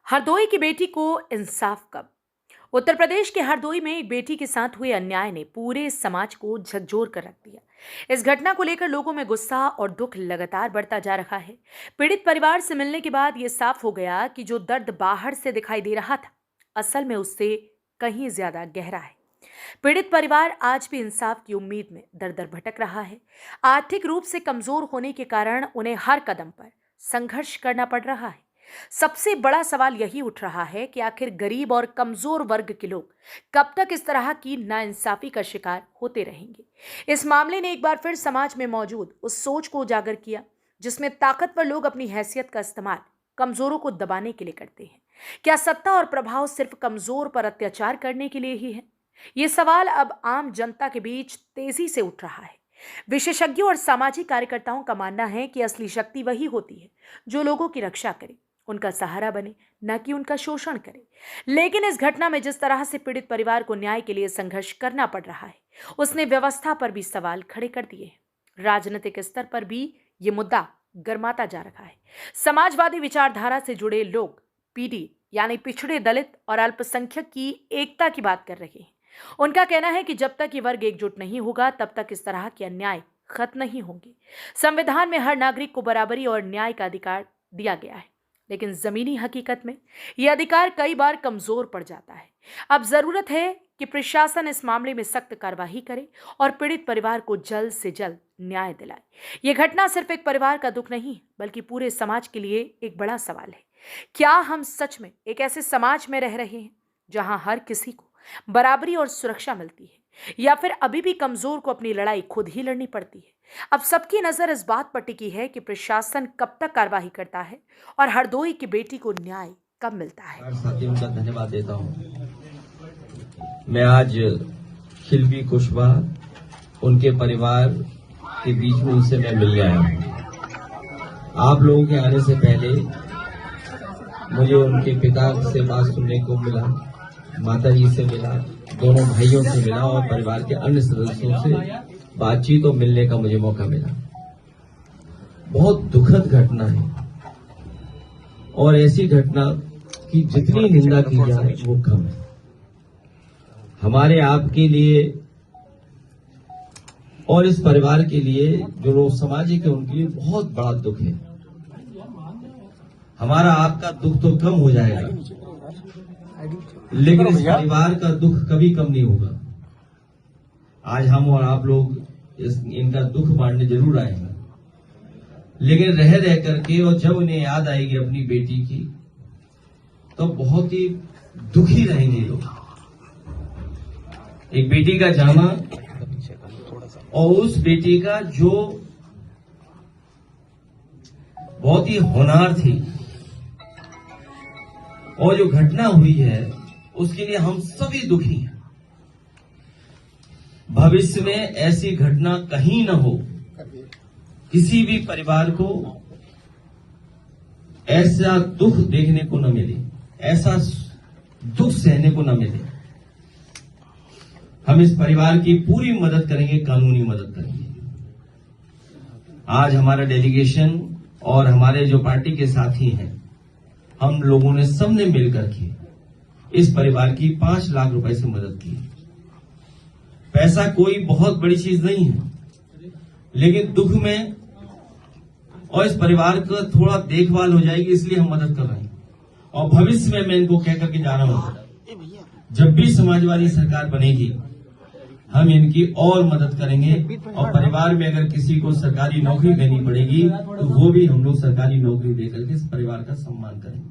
हरदोई की बेटी को इंसाफ कब? उत्तर प्रदेश के हरदोई में एक बेटी के साथ हुए अन्याय ने पूरे समाज को झकझोर कर रख दिया। इस घटना को लेकर लोगों में गुस्सा और दुख लगातार बढ़ता जा रहा है। पीड़ित परिवार से मिलने के बाद यह साफ हो गया कि जो दर्द बाहर से दिखाई दे रहा था, असल में उससे कहीं ज्यादा गहरा है। पीड़ित परिवार आज भी इंसाफ की उम्मीद में दर-दर भटक रहा है। आर्थिक रूप से कमजोर होने के कारण उन्हें हर कदम पर संघर्ष करना पड़ रहा है। सबसे बड़ा सवाल यही उठ रहा है कि आखिर गरीब और कमजोर वर्ग के लोग कब तक इस तरह की नाइंसाफी का शिकार होते रहेंगे। इस मामले ने एक बार फिर समाज में मौजूद उस सोच को उजागर किया जिसमें ताकतवर लोग अपनी हैसियत का इस्तेमाल कमजोरों को दबाने के लिए करते हैं। क्या सत्ता और प्रभाव सिर्फ कमजोर पर अत्याचार करने के लिए ही है? ये सवाल अब आम जनता के बीच तेजी से उठ रहा है। विशेषज्ञों और सामाजिक कार्यकर्ताओं का मानना है कि असली शक्ति वही होती है जो लोगों की रक्षा करे, उनका सहारा बने, न कि उनका शोषण करे। लेकिन इस घटना में जिस तरह से पीड़ित परिवार को न्याय के लिए संघर्ष करना पड़ रहा है, उसने व्यवस्था पर भी सवाल खड़े कर दिए हैं। राजनीतिक स्तर पर भी ये मुद्दा गर्माता जा रहा है। समाजवादी विचारधारा से जुड़े लोग पीडी यानी पिछड़े, दलित और अल्पसंख्यक की एकता की बात कर रहे हैं। उनका कहना है कि जब तक ये वर्ग एकजुट नहीं होगा, तब तक इस तरह के अन्याय खत्म नहीं होंगे। संविधान में हर नागरिक को बराबरी और न्याय का अधिकार दिया गया है, लेकिन जमीनी हकीकत में यह अधिकार कई बार कमजोर पड़ जाता है। अब जरूरत है कि प्रशासन इस मामले में सख्त कार्रवाई करे और पीड़ित परिवार को जल्द से जल्द न्याय दिलाए। यह घटना सिर्फ एक परिवार का दुख नहीं, बल्कि पूरे समाज के लिए एक बड़ा सवाल है। क्या हम सच में एक ऐसे समाज में रह रहे हैं जहां हर किसी को बराबरी और सुरक्षा मिलती है, या फिर अभी भी कमजोर को अपनी लड़ाई खुद ही लड़नी पड़ती है? अब सबकी नजर इस बात पर टिकी है कि प्रशासन कब तक कार्रवाई करता है और हरदोई की बेटी को न्याय कब मिलता है। साथियों का धन्यवाद देता हूं। मैं आज खिलवी कुशवाहा, उनके परिवार के बीच में उनसे मैं मिल आया हूं। आप लोगों के आने से पहले मुझे उनके पिता से बात सुनने को मिला, माता जी से मिला, दोनों भाइयों से मिला और परिवार के अन्य सदस्यों से बातचीत और मिलने का मुझे मौका मिला। बहुत दुखद घटना है और ऐसी घटना की जितनी निंदा की जाए वो कम है। हमारे आपके लिए और इस परिवार के लिए, जो लोग सामाजिक है, उनके लिए बहुत बड़ा दुख है। हमारा आपका दुख तो कम हो जाएगा, लेकिन इस परिवार का दुख कभी कम नहीं होगा। आज हम और आप लोग इनका दुख बांटने जरूर आएंगे, लेकिन रह करके, और जब उन्हें याद आएगी अपनी बेटी की, तो बहुत ही दुखी रहेंगे लोग। एक बेटी का जाना, और उस बेटी का जो बहुत ही होनहार थी, और जो घटना हुई है उसके लिए हम सभी दुखी हैं। भविष्य में ऐसी घटना कहीं न हो, किसी भी परिवार को ऐसा दुख देखने को न मिले, ऐसा दुख सहने को न मिले। हम इस परिवार की पूरी मदद करेंगे, कानूनी मदद करेंगे। आज हमारा डेलीगेशन और हमारे जो पार्टी के साथी हैं, हम लोगों ने सबने मिलकर के इस परिवार की 5 लाख रुपए से मदद की। पैसा कोई बहुत बड़ी चीज नहीं है, लेकिन दुख में और इस परिवार का थोड़ा देखभाल हो जाएगी, इसलिए हम मदद कर रहे हैं। और भविष्य में मैं इनको कह करके जा रहा हूं, जब भी समाजवादी सरकार बनेगी, हम इनकी और मदद करेंगे। और परिवार में अगर किसी को सरकारी नौकरी देनी पड़ेगी, तो वो भी हम लोग सरकारी नौकरी देकर के इस परिवार का सम्मान करेंगे।